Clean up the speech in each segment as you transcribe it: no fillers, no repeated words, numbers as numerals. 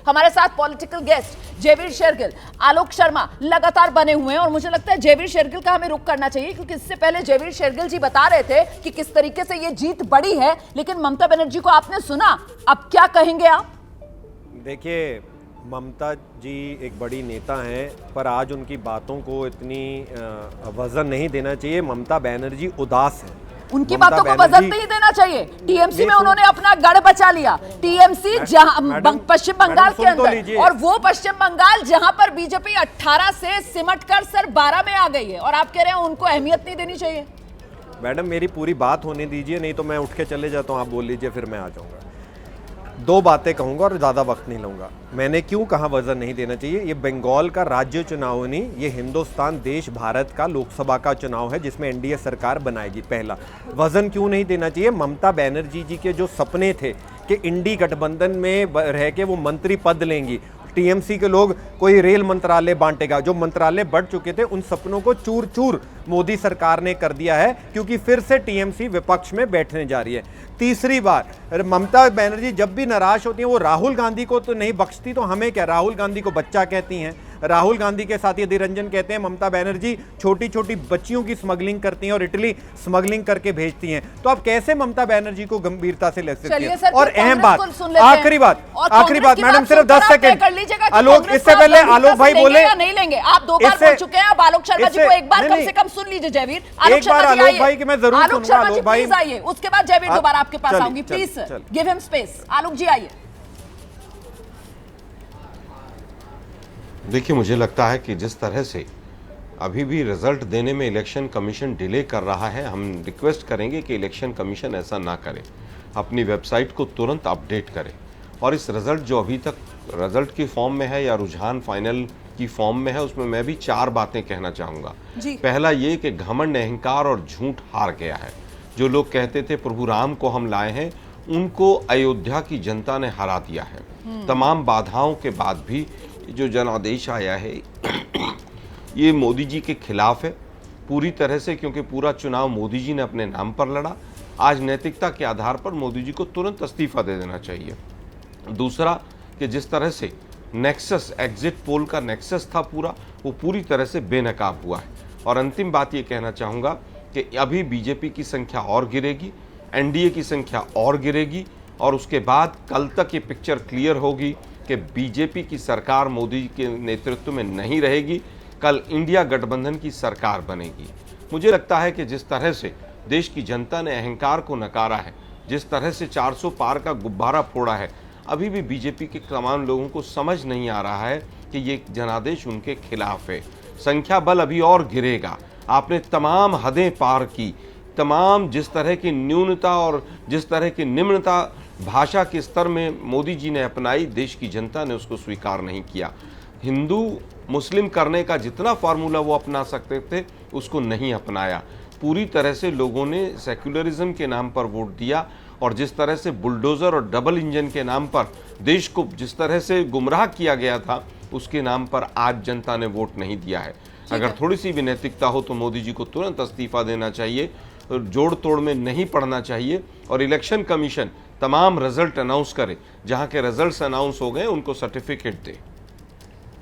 हमारे साथ political guest Jaiveer Shergill, Alok Sharma लगातार बने हुए हैं और मुझे लगता है जयवीर शेरगिल का हमें रुख करना चाहिए, क्योंकि इससे पहले जयवीर शेरगिल जी बता रहे थे कि किस तरीके से ये जीत बड़ी है, लेकिन ममता बनर्जी को आपने सुना, अब क्या कहेंगे आप? देखिए, ममता जी एक बड़ी नेता हैं, पर आज उनकी बातों को इतनी वजन नहीं देना चाहिए। ममता बनर्जी उदास है, उनकी बातों को वजन नहीं देना चाहिए। टीएमसी में उन्होंने अपना गढ़ बचा लिया, टीएमसी जहां पश्चिम बंगाल के अंदर, और वो पश्चिम बंगाल जहां पर बीजेपी 18 से सिमटकर सर 12 में आ गई है, और आप कह रहे हैं उनको अहमियत नहीं देनी चाहिए। मैडम, मेरी पूरी बात होने दीजिए, नहीं तो मैं उठ के चले जाता हूं, आप बोल लीजिए, फिर मैं आ जाऊंगा। दो बातें कहूंगा और ज़्यादा वक्त नहीं लूंगा। मैंने क्यों कहा वजन नहीं देना चाहिए? ये बंगाल का राज्य चुनाव नहीं, ये हिंदुस्तान देश भारत का लोकसभा का चुनाव है जिसमें एनडीए सरकार बनाएगी। पहला वजन क्यों नहीं देना चाहिए? ममता बनर्जी जी के जो सपने थे कि इंडी गठबंधन में रह के वो मंत्री पद लेंगी, टीएमसी के लोग कोई रेल मंत्रालय बांटेगा, जो मंत्रालय बढ़ चुके थे उन सपनों को चूर चूर मोदी सरकार ने कर दिया है, क्योंकि फिर से टीएमसी विपक्ष में बैठने जा रही है। तीसरी बार, ममता बनर्जी जब भी नाराज होती हैं वो राहुल गांधी को तो नहीं बख्शती, तो हमें क्या? राहुल गांधी को बच्चा कहती हैं, राहुल गांधी के साथ यदि रंजन कहते हैं ममता बनर्जी छोटी छोटी बच्चियों की स्मगलिंग करती हैं और इटली स्मगलिंग करके भेजती हैं, तो आप कैसे ममता बनर्जी को गंभीरता से ले सकते हैं? और अहम बात, आखिरी बात मैडम, सिर्फ 10 सेकंड। आलोक, इससे पहले आलोक भाई बोले नहीं लेंगे, आप 2 बार बोल चुके हैं, अब आलोक शर्मा जी को एक बार कम से कम सुन लीजिए। जयवीर, एक बार आलोक भाई की मैं जरूर सुनूंगा। आलोक भाई आइए, उसके बाद जयवीर दोबारा आपके पास आऊंगी, प्लीज गिव हिम स्पेस। आलोक जी आइए। देखिए, मुझे लगता है कि जिस तरह से अभी भी रिजल्ट देने में इलेक्शन कमीशन डिले कर रहा है, हम रिक्वेस्ट करेंगे कि इलेक्शन कमीशन ऐसा ना करे, अपनी वेबसाइट को तुरंत अपडेट करे, और इस रिजल्ट जो अभी तक रिजल्ट की फॉर्म में है या रुझान फाइनल की फॉर्म में है, उसमें मैं भी 4 बातें कहना चाहूँगा। पहला ये कि घमंड, अहंकार और झूठ हार गया है। जो लोग कहते थे प्रभु राम को हम लाए हैं, उनको अयोध्या की जनता ने हरा दिया है। तमाम बाधाओं के बाद भी जो जनादेश आया है ये मोदी जी के खिलाफ है पूरी तरह से, क्योंकि पूरा चुनाव मोदी जी ने अपने नाम पर लड़ा। आज नैतिकता के आधार पर मोदी जी को तुरंत इस्तीफा दे देना चाहिए। दूसरा कि जिस तरह से नेक्सस, एग्जिट पोल का नेक्सस था पूरा, वो पूरी तरह से बेनकाब हुआ है। और अंतिम बात ये कहना चाहूँगा कि अभी बीजेपी की संख्या और गिरेगी, एनडीए की संख्या और गिरेगी, और उसके बाद कल तक ये पिक्चर क्लियर होगी कि बीजेपी की सरकार मोदी के नेतृत्व में नहीं रहेगी, कल इंडिया गठबंधन की सरकार बनेगी। मुझे लगता है कि जिस तरह से देश की जनता ने अहंकार को नकारा है, जिस तरह से 400 पार का गुब्बारा फोड़ा है, अभी भी बीजेपी के तमाम लोगों को समझ नहीं आ रहा है कि ये जनादेश उनके खिलाफ है। संख्या बल अभी और गिरेगा। आपने तमाम हदें पार की, तमाम जिस तरह की न्यूनता और जिस तरह की निम्नता भाषा के स्तर में मोदी जी ने अपनाई, देश की जनता ने उसको स्वीकार नहीं किया। हिंदू मुस्लिम करने का जितना फार्मूला वो अपना सकते थे, उसको नहीं अपनाया। पूरी तरह से लोगों ने सेक्युलरिज्म के नाम पर वोट दिया, और जिस तरह से बुलडोज़र और डबल इंजन के नाम पर देश को जिस तरह से गुमराह किया गया था, उसके नाम पर आज जनता ने वोट नहीं दिया है। अगर थोड़ी सी भी नैतिकता हो तो मोदी जी को तुरंत इस्तीफा देना चाहिए, जोड़ तोड़ में नहीं पड़ना चाहिए, और इलेक्शन कमीशन तमाम रिजल्ट अनाउंस करे। जहां के रिजल्ट्स अनाउंस हो गए उनको सर्टिफिकेट दे।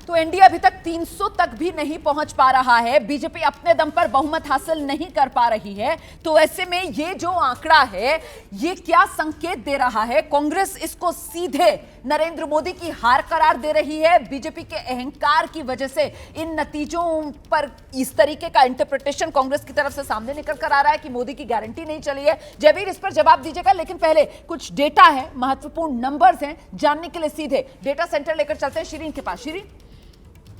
तो एनडीए अभी तक 300 तक भी नहीं पहुंच पा रहा है, बीजेपी अपने दम पर बहुमत हासिल नहीं कर पा रही है। तो ऐसे में ये जो आंकड़ा है, ये क्या संकेत दे रहा है? कांग्रेस इसको सीधे नरेंद्र मोदी की हार करार दे रही है। बीजेपी के अहंकार की वजह से इन नतीजों पर इस तरीके का इंटरप्रिटेशन कांग्रेस की तरफ से सामने निकल कर आ रहा है कि मोदी की गारंटी नहीं चली है। जयवीर, इस पर जवाब दीजिएगा, लेकिन पहले कुछ डेटा है, महत्वपूर्ण नंबर्स हैं, जानने के लिए सीधे डेटा सेंटर लेकर चलते हैं शिरीन के पास। शिरीन।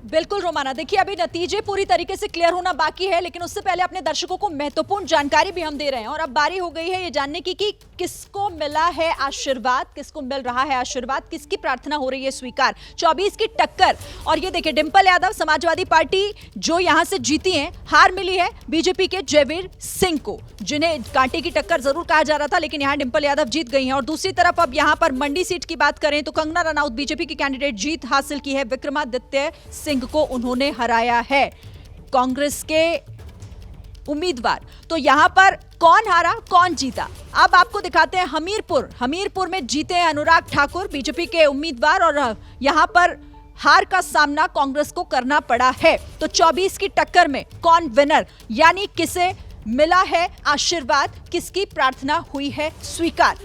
बिल्कुल रोमाना, देखिए अभी नतीजे पूरी तरीके से क्लियर होना बाकी है, लेकिन उससे पहले अपने दर्शकों को महत्वपूर्ण जानकारी भी हम दे रहे हैं। और अब बारी हो गई है ये जानने की कि किसको मिला है आशीर्वाद, किसको मिल रहा है आशीर्वाद, किसकी प्रार्थना हो रही है स्वीकार। 24 की टक्कर। और ये देखिए, डिंपल यादव समाजवादी पार्टी जो यहां से जीती हैं, हार मिली है बीजेपी के जयवीर सिंह को, जिन्हें कांटे की टक्कर जरूर कहा जा रहा था, लेकिन यहां डिंपल यादव जीत गई हैं। और दूसरी तरफ अब यहां पर मंडी सीट की बात करें तो कंगना रनौत बीजेपी की कैंडिडेट जीत हासिल की है, विक्रमादित्य सिंह को उन्होंने हराया है। कांग्रेस के उम्मीदवार। तो यहां पर कौन हारा कौन जीता, अब आपको दिखाते हैं। हमीरपुर में जीते हैं अनुराग ठाकुर, बीजेपी के उम्मीदवार, और यहां पर हार का सामना कांग्रेस को करना पड़ा है। तो 24 की टक्कर में कौन विनर, यानी किसे मिला है आशीर्वाद, किसकी प्रार्थना हुई है स्वीकार,